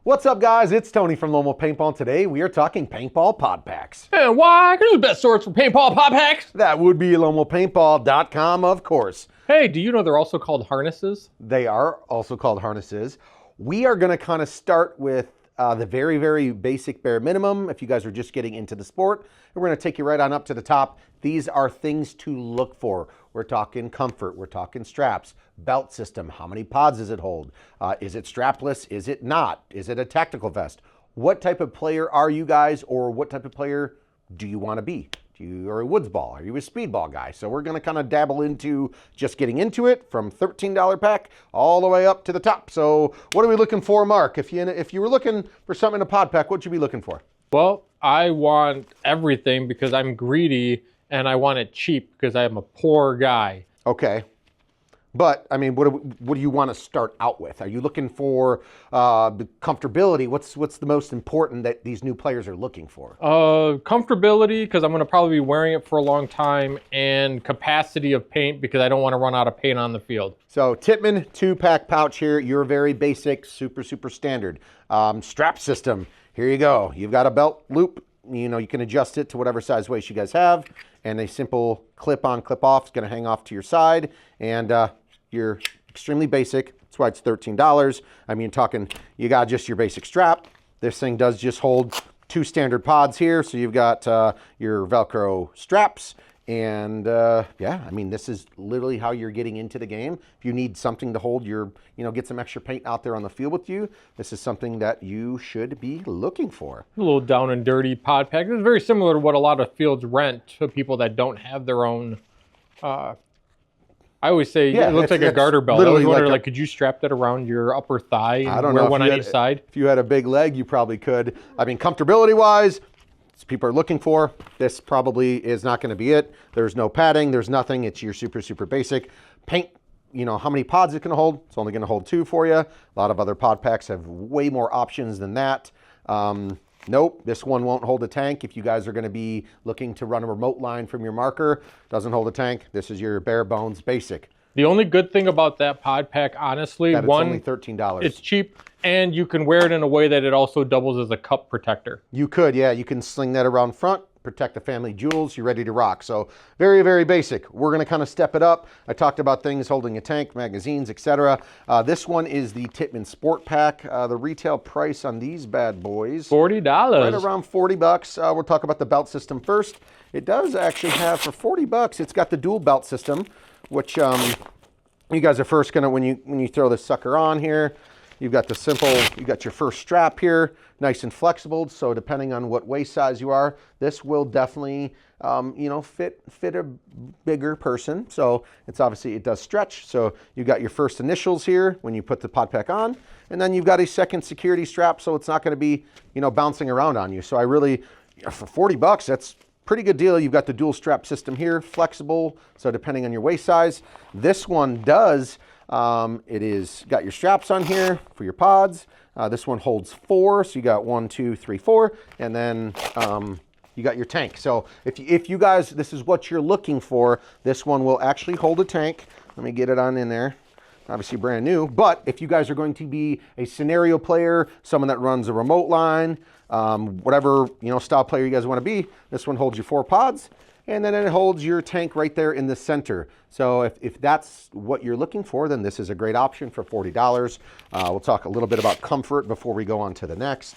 What's up, guys? It's Tony from Lomo Paintball. Today we are talking paintball pod packs. And why? Here's the best source for paintball pop packs. That would be lomopaintball.com, of course. Hey, do you know they're also called harnesses? They are also called harnesses. We are going to kind of start with the very, very basic bare minimum if you guys are just getting into the sport. And we're going to take you right on up to the top. These are things to look for. We're talking comfort. We're talking straps, belt system. How many pods does it hold? Is it strapless? Is it not? Is it a tactical vest? What type of player are you guys, or what type of player do you want to be? You're a woods ball? Are you a speedball guy? So we're going to kind of dabble into just getting into it from $13 pack all the way up to the top. So what are we looking for, Mark? If you were looking for something in a pod pack, what would you be looking for? Well, I want everything because I'm greedy and I want it cheap because I am a poor guy. Okay. But, I mean, what do you want to start out with? Are you looking for the comfortability? What's the most important that these new players are looking for? Comfortability, because I'm going to probably be wearing it for a long time, and capacity of paint, because I don't want to run out of paint on the field. So, Tippmann 2-pack pouch here. Your very basic, super standard. Strap system. Here you go. You've got a belt loop. You know, you can adjust it to whatever size waist you guys have. And a simple clip-on, clip-off is going to hang off to your side. And you're extremely basic. That's why it's $13. I mean, you got just your basic strap. This thing does just hold 2 standard pods here. So you've got your Velcro straps. And yeah, I mean, this is literally how you're getting into the game. If you need something to hold get some extra paint out there on the field with you, this is something that you should be looking for. A little down and dirty pod pack. This is very similar to what a lot of fields rent to people that don't have their own. I always say it looks like a garter belt. I always wonder, could you strap that around your upper thigh and I don't know, wear one on each side? If you had a big leg, you probably could. I mean, comfortability-wise, people are looking for, this probably is not going to be it. There's no padding. There's nothing. It's your super basic. Paint, how many pods it can hold? It's only going to hold 2 for you. A lot of other pod packs have way more options than that. Nope, this one won't hold a tank. If you guys are going to be looking to run a remote line from your marker, doesn't hold a tank. This is your bare bones basic. The only good thing about that pod pack, honestly, it's only $13. It's cheap, and you can wear it in a way that it also doubles as a cup protector. You could, yeah. You can sling that around front, protect the family jewels. You're ready to rock. So very basic. We're going to kind of step it up. I talked about things holding a tank, magazines, etc. This one is the Tippmann Sport Pack. The retail price on these bad boys, $40. Right around $40. We'll talk about the belt system first. It does actually have, for $40, it's got the dual belt system, which you guys are first gonna, when you throw this sucker on here, you've got you got your first strap here, nice and flexible. So depending on what waist size you are, this will definitely, fit a bigger person. So it does stretch. So you got your first initials here when you put the pod pack on, and then you've got a second security strap, so it's not going to be, bouncing around on you. So for $40, that's pretty good deal. You've got the dual strap system here, flexible. So depending on your waist size, this one does. It is got your straps on here for your pods. This one holds 4, so you got 1, 2, 3, 4, and then you got your tank. So if you guys, this is what you're looking for, this one will actually hold a tank. Let me get it on in there. Obviously brand new, but if you guys are going to be a scenario player, someone that runs a remote line, whatever style player you guys want to be, this one holds your 4 pods. And then it holds your tank right there in the center. So if that's what you're looking for, then this is a great option for $40. We'll talk a little bit about comfort before we go on to the next.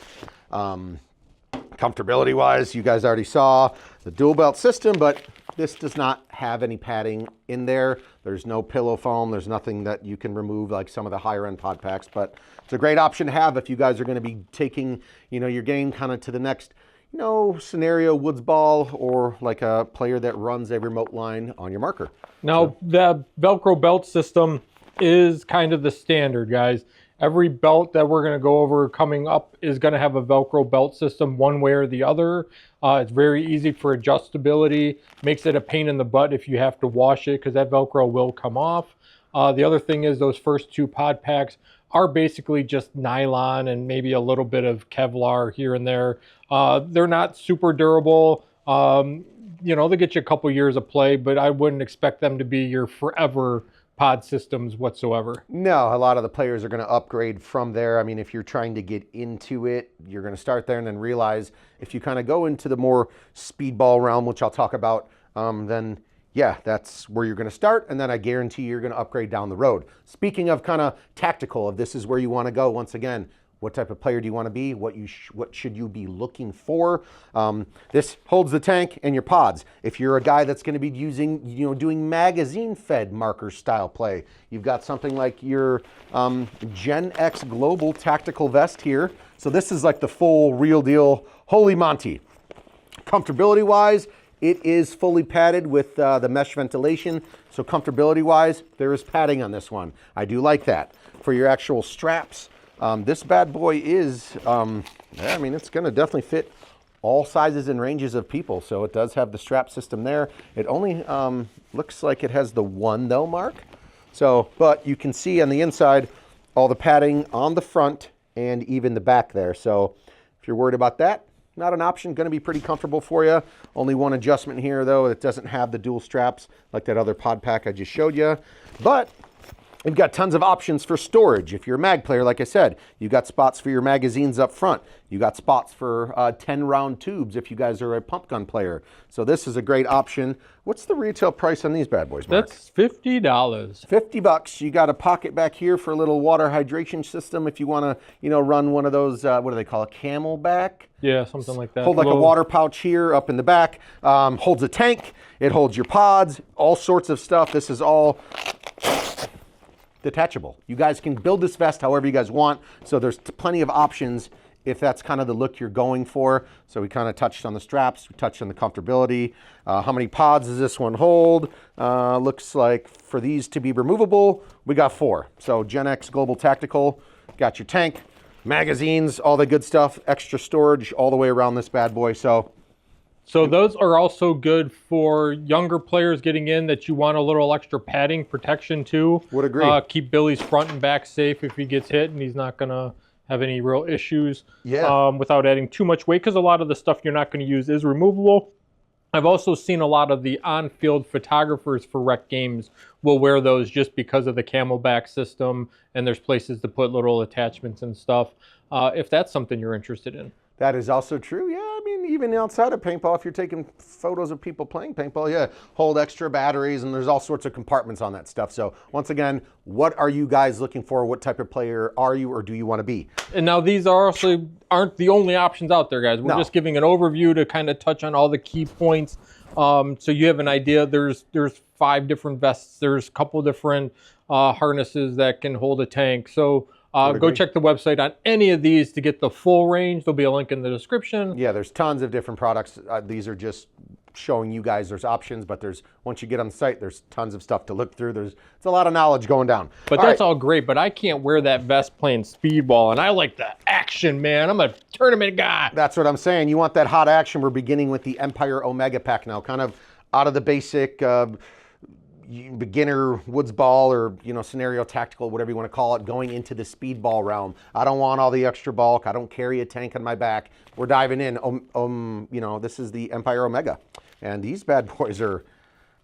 Comfortability wise, you guys already saw the dual belt system, but this does not have any padding in there. There's no pillow foam. There's nothing that you can remove like some of the higher end pod packs, but it's a great option to have if you guys are going to be taking, your game kind of to the next, scenario woods ball, or like a player that runs a remote line on your marker. Now, the Velcro belt system is kind of the standard, guys. Every belt that we're going to go over coming up is going to have a Velcro belt system one way or the other. It's very easy for adjustability. Makes it a pain in the butt if you have to wash it, because that Velcro will come off. The other thing is those first 2 pod packs are basically just nylon and maybe a little bit of Kevlar here and there. They're not super durable. They'll get you a couple years of play, but I wouldn't expect them to be your forever pod systems whatsoever. No, a lot of the players are going to upgrade from there. I mean, if you're trying to get into it, you're going to start there and then realize if you kind of go into the more speedball realm, which I'll talk about, then yeah, that's where you're going to start. And then I guarantee you're going to upgrade down the road. Speaking of kind of tactical, if this is where you want to go, once again, what type of player do you want to be? What should you be looking for? This holds the tank and your pods. If you're a guy that's going to be using, doing magazine-fed marker style play, you've got something like your Gen X Global Tactical Vest here. So this is like the full real deal Holy Monty. Comfortability-wise, it is fully padded with the mesh ventilation. So comfortability-wise, there is padding on this one. I do like that. For your actual straps, this bad boy is, I mean, it's going to definitely fit all sizes and ranges of people. So it does have the strap system there. It only looks like it has the one though, Mark. So, but you can see on the inside all the padding on the front and even the back there. So if you're worried about that, not an option, going to be pretty comfortable for you. Only one adjustment here though, it doesn't have the dual straps like that other pod pack I just showed you. But you've got tons of options for storage. If you're a mag player, like I said, you got spots for your magazines up front. You got spots for 10-round tubes if you guys are a pump gun player. So this is a great option. What's the retail price on these bad boys, Mark? That's $50. $50. You got a pocket back here for a little water hydration system if you want to, run one of those, what do they call it, Camelback? Yeah, something like that. Hold like a water pouch here up in the back. Holds a tank. It holds your pods, all sorts of stuff. This is all detachable. You guys can build this vest however you guys want. So there's plenty of options if that's kind of the look you're going for. So we kind of touched on the straps, we touched on the comfortability. How many pods does this one hold? Looks like for these to be removable, we got 4. So Gen X Global Tactical, got your tank, magazines, all the good stuff, extra storage all the way around this bad boy. So those are also good for younger players getting in that you want a little extra padding protection too. Would agree. Keep Billy's front and back safe if he gets hit and he's not going to have any real issues without adding too much weight, because a lot of the stuff you're not going to use is removable. I've also seen a lot of the on-field photographers for rec games will wear those just because of the Camelback system, and there's places to put little attachments and stuff if that's something you're interested in. That is also true. Yeah, I mean, even outside of paintball, if you're taking photos of people playing paintball, yeah, hold extra batteries, and there's all sorts of compartments on that stuff. So once again, what are you guys looking for? What type of player are you, or do you want to be? And now these are also aren't the only options out there, guys. We're just giving an overview to kind of touch on all the key points. So you have an idea. There's 5 different vests. There's a couple different harnesses that can hold a tank. So go check the website on any of these to get the full range. There'll be a link in the description. Yeah, there's tons of different products. These are just showing you guys there's options, but once you get on the site, there's tons of stuff to look through. It's a lot of knowledge going down. But that's all great, but I can't wear that vest playing speedball, and I like the action, man. I'm a tournament guy. That's what I'm saying. You want that hot action. We're beginning with the Empire Omega pack now, kind of out of the basic beginner woods ball or scenario tactical, whatever you want to call it, going into the speedball realm. I don't want all the extra bulk. I don't carry a tank on my back. We're diving in. This is the Empire Omega, and these bad boys are,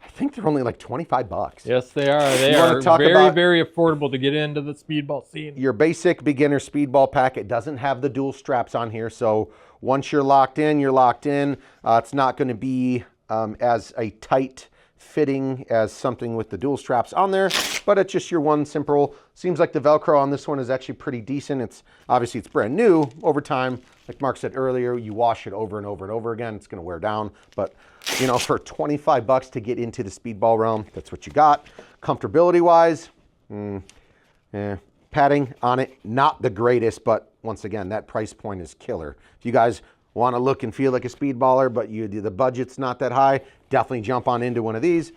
I think they're only like $25. Yes, they are. They are very, very affordable to get into the speedball scene. Your basic beginner speedball pack. It doesn't have the dual straps on here, so once you're locked in, you're locked in. It's not going to be as a tight fitting as something with the dual straps on there, but it's just your one simple. Seems like the Velcro on this one is actually pretty decent. It's obviously it's brand new. Over time, like Mark said earlier, you wash it over and over and over again, it's going to wear down. But for $25 to get into the speedball realm, that's what you got. Comfortability wise, padding on it, not the greatest, but once again, that price point is killer. If you guys want to look and feel like a speedballer, but the budget's not that high, definitely jump on into one of these.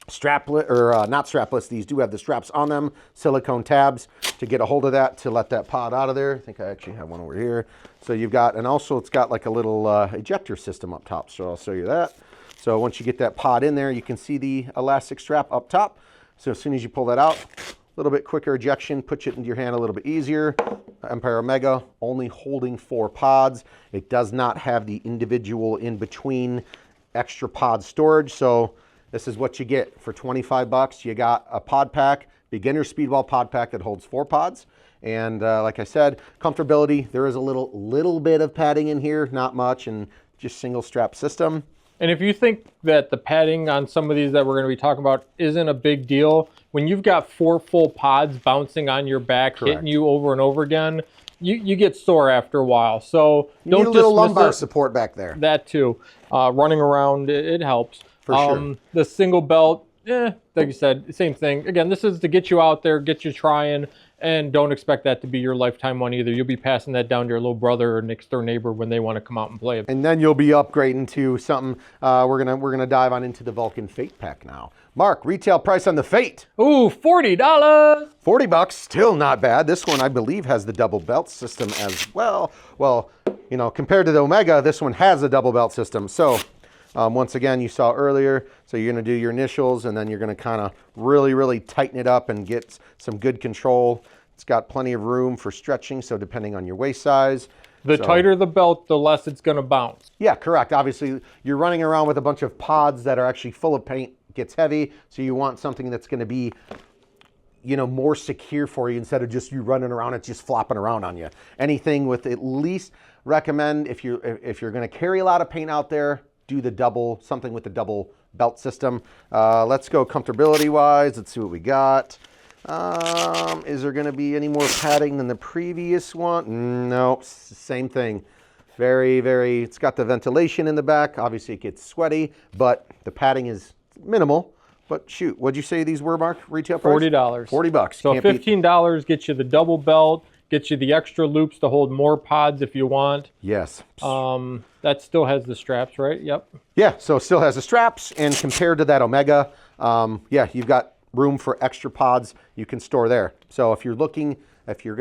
Strapless, or not strapless, these do have the straps on them, silicone tabs to get a hold of that, to let that pod out of there. I think I actually have one over here. So you've got, and also it's got like a little ejector system up top, so I'll show you that. So once you get that pod in there, you can see the elastic strap up top. So as soon as you pull that out, a little bit quicker ejection, puts it into your hand a little bit easier. Empire Omega only holding 4 pods. It does not have the individual in between extra pod storage. So this is what you get for 25 bucks. You got a pod pack, beginner speedball pod pack that holds 4 pods. And like I said, comfortability, there is a little bit of padding in here, not much, and just single strap system. And if you think that the padding on some of these that we're going to be talking about isn't a big deal, when you've got 4 full pods bouncing on your back, Correct. hitting you over and over again, you get sore after a while. So You need a little lumbar support back there. That too. Running around, it helps. For sure. The single belt, like you said, same thing. Again, this is to get you out there, get you trying, and don't expect that to be your lifetime one either. You'll be passing that down to your little brother or next door neighbor when they want to come out and play. And then you'll be upgrading to something. We're gonna dive on into the Vulcan Fate pack now. Mark, retail price on the Fate. Ooh, $40. 40 bucks, still not bad. This one, I believe, has the double belt system as well. Well, you know, compared to the Omega, this one has a double belt system. So once again, you saw earlier, so you're gonna do your initials and then you're gonna kind of really tighten it up and get some good control. It's got plenty of room for stretching, so depending on your waist size. The tighter the belt, the less it's gonna bounce. Yeah, correct. Obviously, you're running around with a bunch of pods that are actually full of paint. It gets heavy, so you want something that's gonna be, you know, more secure for you instead of just you running around, it's just flopping around on you. Anything with at least recommend if you're gonna carry a lot of paint out there, do something with the double belt system. Let's go comfortability wise. Let's see what we got. Is there going to be any more padding than the previous one? No, same thing. Very, it's got the ventilation in the back. Obviously it gets sweaty, but the padding is minimal. But shoot, what'd you say these were, Mark? Retail price? $40. 40 bucks. So $15 gets you the double belt, gets you the extra loops to hold more pods if you want. Yes. That still has the straps, right? Yep. Yeah, so it still has the straps, and compared to that Omega, yeah, you've got room for extra pods you can store there. So if you're going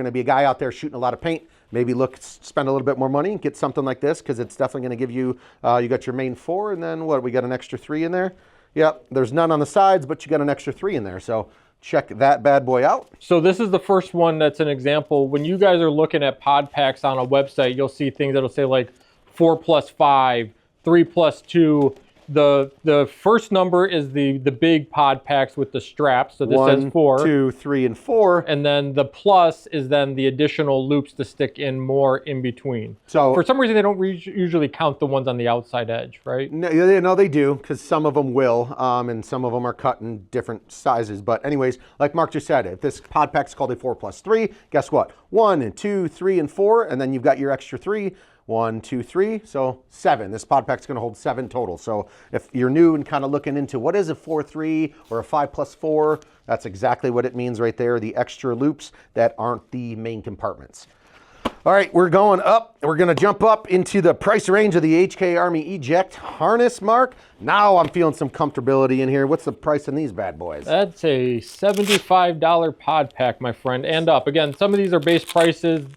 to be a guy out there shooting a lot of paint, maybe spend a little bit more money and get something like this, because it's definitely going to give you, you got your main 4, and then we got an extra 3 in there. Yep, there's none on the sides, but you got an extra 3 in there. So check that bad boy out. So this is the first one that's an example. When you guys are looking at pod packs on a website, you'll see things that'll say like 4+5, 3+2. The first number is the big pod packs with the straps. So this says 4. 1, 2, 3, and 4. And then the plus is then the additional loops to stick in more in between. So for some reason, they don't usually count the ones on the outside edge, right? No, they do, because some of them will, and some of them are cut in different sizes. But anyways, like Mark just said, if this pod pack's called a 4+3, guess what? 1, 2, 3, and 4, and then you've got your extra 3. 1, 2, 3, so 7. This pod pack's going to hold 7 total. So if you're new and kind of looking into what is a 4+3 or a 5+4, that's exactly what it means right there. The extra loops that aren't the main compartments. All right, we're going up. We're going to jump up into the price range of the HK Army Eject harness, Mark. Now I'm feeling some comfortability in here. What's the price on these bad boys? That's a $75 pod pack, my friend, and up. Again, some of these are base prices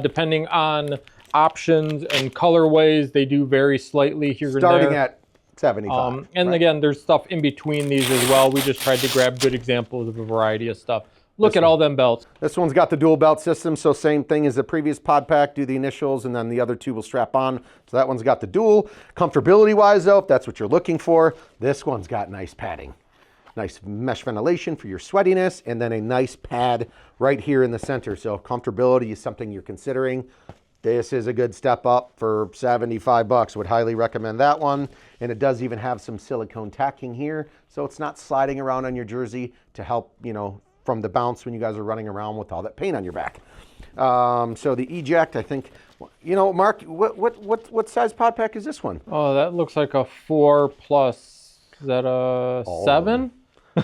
depending on options and colorways. They do vary slightly here and there. Starting at 75. And right. Again, there's stuff in between these as well. We just tried to grab good examples of a variety of stuff. Look at all them belts. This one's got the dual belt system, so same thing as the previous pod pack. Do the initials, and then the other 2 will strap on. So that one's got the dual. Comfortability-wise, though, if that's what you're looking for, this one's got nice padding. Nice mesh ventilation for your sweatiness, and then a nice pad right here in the center. So comfortability is something you're considering. This is a good step up for 75 bucks. Would highly recommend that one. And it does even have some silicone tacking here, so it's not sliding around on your jersey to help, you know, from the bounce when you guys are running around with all that paint on your back. So the Eject, I think, you know, Mark, what size pod pack is this one? Oh, that looks like a 4+. Is that a 7?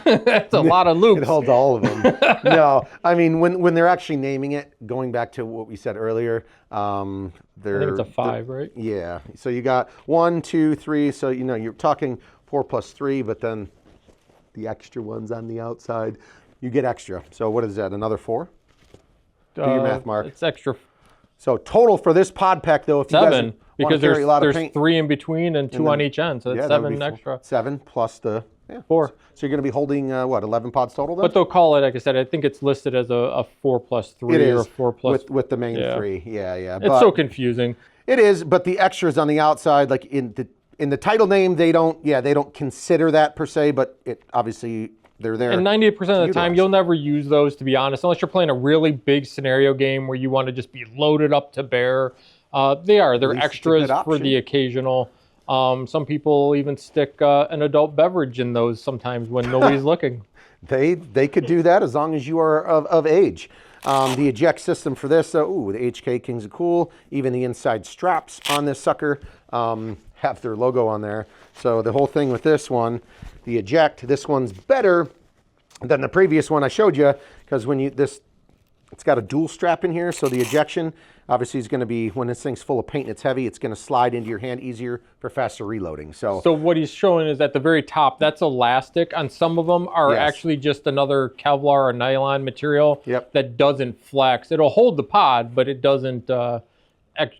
That's a lot of loops. It holds all of them. No, I mean, when they're actually naming it, going back to what we said earlier, I think it's a 5, right? Yeah. So you got 1, 2, 3. So, you know, you're talking 4+3, but then the extra ones on the outside, you get extra. So what is that, another 4? Do your math, Mark. It's extra. So total for this pod pack, though, if you 7, guys because there's 3 in between and 2 on each end. So that's 7 extra. 7 plus the... Yeah. 4. So you're going to be holding, what, 11 pods total then? But they'll call it, like I said, I think it's listed as a 4+3 it is, or 4+. With the main 3. Yeah. It's so confusing. It is, but the extras on the outside, like in the title name, they don't consider that per se, but it obviously they're there. And 98% of the time, utilize. you'll never use those, to be honest, unless you're playing a really big scenario game where you want to just be loaded up to bear. They're least it's a extras good for the option. occasional. Some people even stick an adult beverage in those sometimes when nobody's looking. They could do that as long as you are of age. The eject system for this, the HK Kings are cool. Even the inside straps on this sucker have their logo on there. So the whole thing with this one, the eject, this one's better than the previous one I showed you, because when it's got a dual strap in here, so the ejection obviously is going to be, when this thing's full of paint and it's heavy, it's going to slide into your hand easier for faster reloading. So what he's showing is at the very top, that's elastic. On some of them are Yes. actually just another Kevlar or nylon material Yep. that doesn't flex. It'll hold the pod, but it doesn't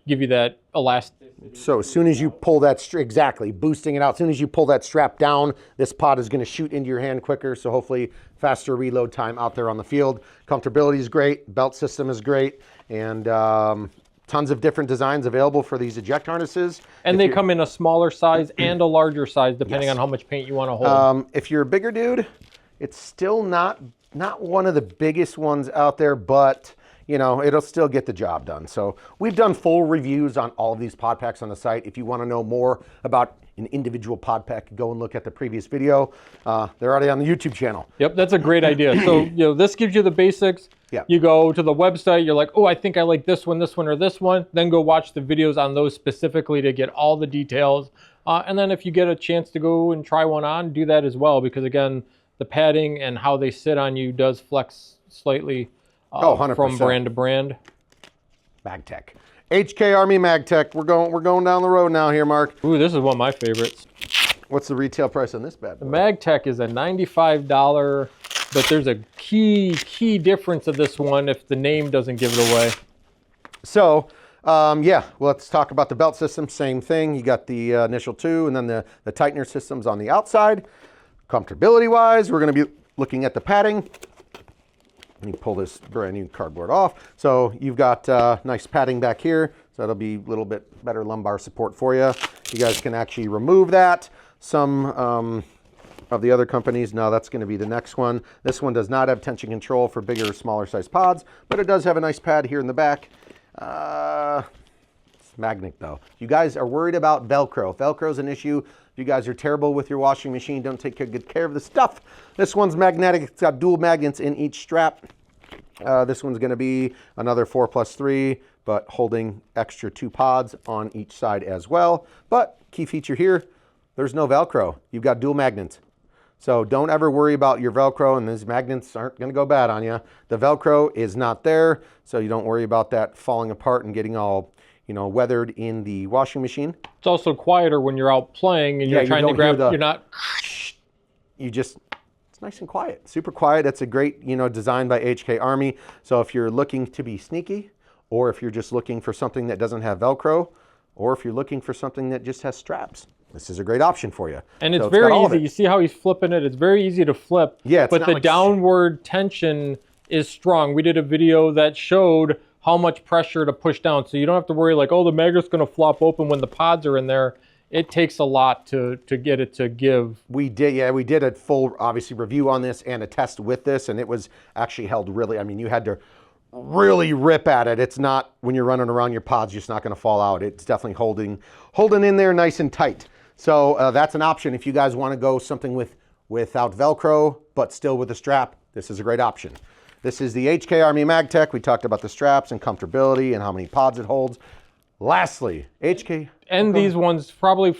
give you that elastic. So as soon as you pull that, exactly, boosting it out, as soon as you pull that strap down, this pod is going to shoot into your hand quicker, so hopefully faster reload time out there on the field. Comfortability is great, belt system is great, and tons of different designs available for these eject harnesses. And they come in a smaller size and a larger size, depending Yes. on how much paint you want to hold. If you're a bigger dude, it's still not one of the biggest ones out there, but you know, it'll still get the job done. So we've done full reviews on all of these pod packs on the site. If you want to know more about an individual pod pack, go and look at the previous video. They're already on the YouTube channel. Yep, that's a great idea. So, this gives you the basics. Yep. You go to the website, you're like, oh, I think I like this one, or this one. Then go watch the videos on those specifically to get all the details. And then if you get a chance to go and try one on, do that as well. Because again, the padding and how they sit on you does flex slightly 100%. from brand to brand. MagTech. HK Army MagTech. We're going down the road now here, Mark. Ooh, this is one of my favorites. What's the retail price on this bad boy? The MagTech is a $95, but there's a key difference of this one if the name doesn't give it away. So, well, let's talk about the belt system. Same thing. You got the initial two, and then the tightener systems on the outside. Comfortability-wise, we're going to be looking at the padding. Let me pull this brand new cardboard off. So you've got nice padding back here. So that'll be a little bit better lumbar support for you. You guys can actually remove that. Some of the other companies, no, that's going to be the next one. This one does not have tension control for bigger or smaller size pods, but it does have a nice pad here in the back. It's magnet though. You guys are worried about Velcro. Velcro is an issue. If you guys are terrible with your washing machine, don't take good care of the stuff. This one's magnetic. It's got dual magnets in each strap. This one's going to be another 4+3, but holding extra 2 pods on each side as well. But key feature here, there's no Velcro. You've got dual magnets. So don't ever worry about your Velcro, and these magnets aren't going to go bad on you. The Velcro is not there, so you don't worry about that falling apart and getting all, weathered in the washing machine. It's also quieter when you're out playing and you're trying to grab, you're not. It's nice and quiet, super quiet. That's a great, design by HK Army. So if you're looking to be sneaky, or if you're just looking for something that doesn't have Velcro, or if you're looking for something that just has straps, this is a great option for you. And it's very easy. You see how he's flipping it? It's very easy to flip. Yeah, but the downward tension is strong. We did a video that showed how much pressure to push down. So you don't have to worry like, oh, the magnet's going to flop open when the pods are in there. It takes a lot to get it to give. We did a full, obviously, review on this and a test with this, and it was actually held really, you had to really rip at it. It's not, when you're running around your pods, just not going to fall out. It's definitely holding in there nice and tight. So that's an option if you guys want to go something without Velcro, but still with a strap. This is a great option. This is the HK Army MagTech. We talked about the straps and comfortability and how many pods it holds. Lastly, HK. And these ones, probably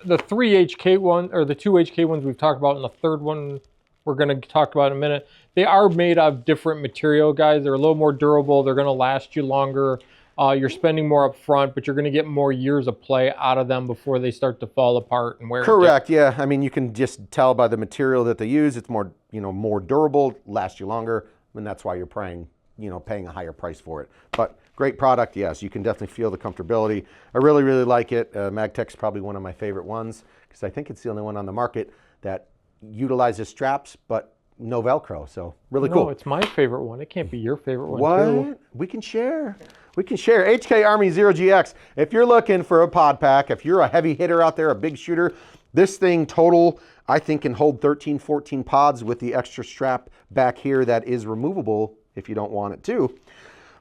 the 3 HK one, or the 2 HK ones we've talked about, and the third one we're going to talk about in a minute. They are made of different material, guys. They're a little more durable. They're going to last you longer. You're spending more up front, but you're going to get more years of play out of them before they start to fall apart and wear. Correct. Yeah. You can just tell by the material that they use. It's more, more durable, lasts you longer, and that's why you're paying a higher price for it. But great product. Yes, you can definitely feel the comfortability. I really, really like it. MagTech's probably one of my favorite ones because I think it's the only one on the market that utilizes straps, but no Velcro. So really No, cool. it's my favorite one. It can't be your favorite one, What? too. We can share. We can share. HK Army 0GX. If you're looking for a pod pack, if you're a heavy hitter out there, a big shooter, this thing total, I think, can hold 13, 14 pods with the extra strap back here that is removable if you don't want it to.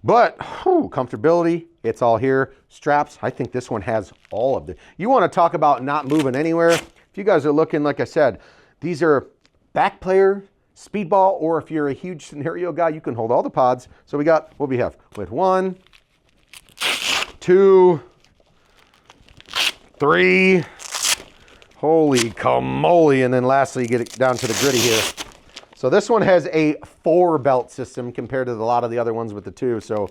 But comfortability, it's all here. Straps, I think this one has all of it. You want to talk about not moving anywhere? If you guys are looking, like I said, these are back player, speedball, or if you're a huge scenario guy, you can hold all the pods. So we got what we have with 1, 2, 3. Holy camoly. And then lastly, you get it down to the gritty here. So this one has a 4 belt system compared to a lot of the other ones with the 2. So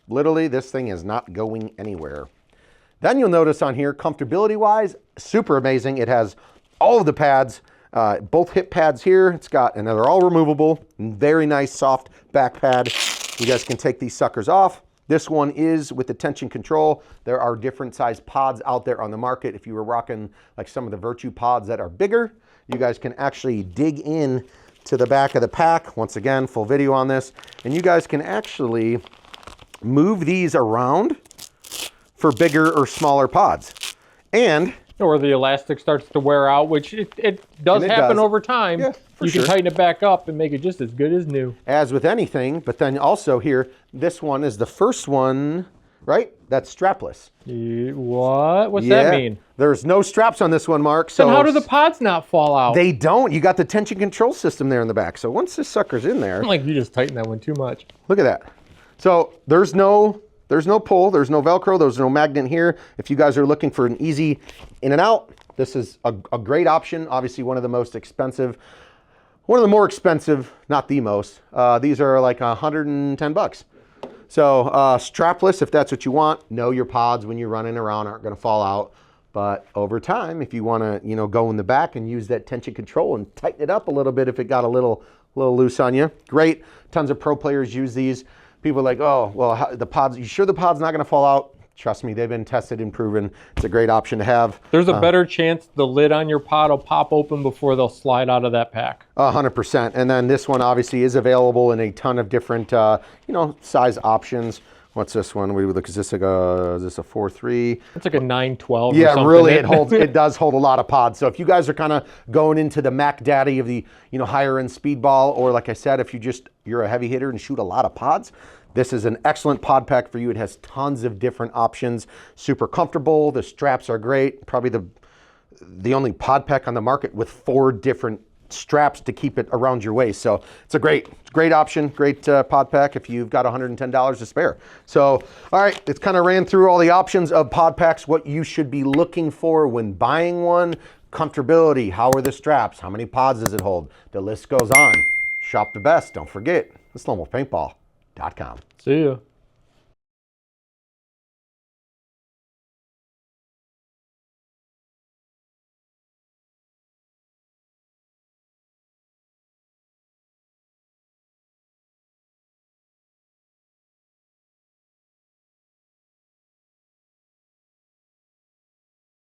literally this thing is not going anywhere. Then you'll notice on here, comfortability wise, super amazing. It has all of the pads, both hip pads here. It's got, and they're all removable, very nice soft back pad. You guys can take these suckers off. This one is with the tension control. There are different size pods out there on the market. If you were rocking like some of the Virtue pods that are bigger, you guys can actually dig in to the back of the pack. Once again, full video on this. And you guys can actually move these around for bigger or smaller pods. And Or the elastic starts to wear out, which it does happen over time. Yeah, you can tighten it back up and make it just as good as new. as with anything, but then also here, this one is the first one, right? That's strapless. What? What's that mean? There's no straps on this one, Mark. So Then how do the pods not fall out? They don't. You got the tension control system there in the back. So once this sucker's in there, Like you just tightened that one too much. look at that. So there's no pull, there's no Velcro, there's no magnet here. If you guys are looking for an easy in and out, this is a great option. Obviously one of the most expensive, one of the more expensive, not the most. These are like 110 bucks. So strapless, if that's what you want. Know your pods when you're running around aren't gonna fall out. But over time, if you wanna go in the back and use that tension control and tighten it up a little bit if it got a little loose on you, great. Tons of pro players use these. People are like, oh, well, the pods, you sure the pod's not gonna fall out? Trust me, they've been tested and proven. It's a great option to have. There's a better chance the lid on your pod will pop open before they'll slide out of that pack. 100%. And then this one obviously is available in a ton of different, size options. What's this one? We look, is this a 4.3? It's like a 912 or Yeah, something. really, it does hold a lot of pods. So if you guys are kind of going into the Mac Daddy of the, higher end speedball, or like I said, if you're a heavy hitter and shoot a lot of pods, this is an excellent pod pack for you. It has tons of different options, super comfortable. The straps are great. Probably the only pod pack on the market with 4 different straps to keep it around your waist. So it's a great option, great pod pack if you've got $110 to spare. So, all right, it's kind of ran through all the options of pod packs, what you should be looking for when buying one, comfortability, how are the straps, how many pods does it hold? The list goes on. Shop the best. Don't forget, the slowmopaintball.com. See ya.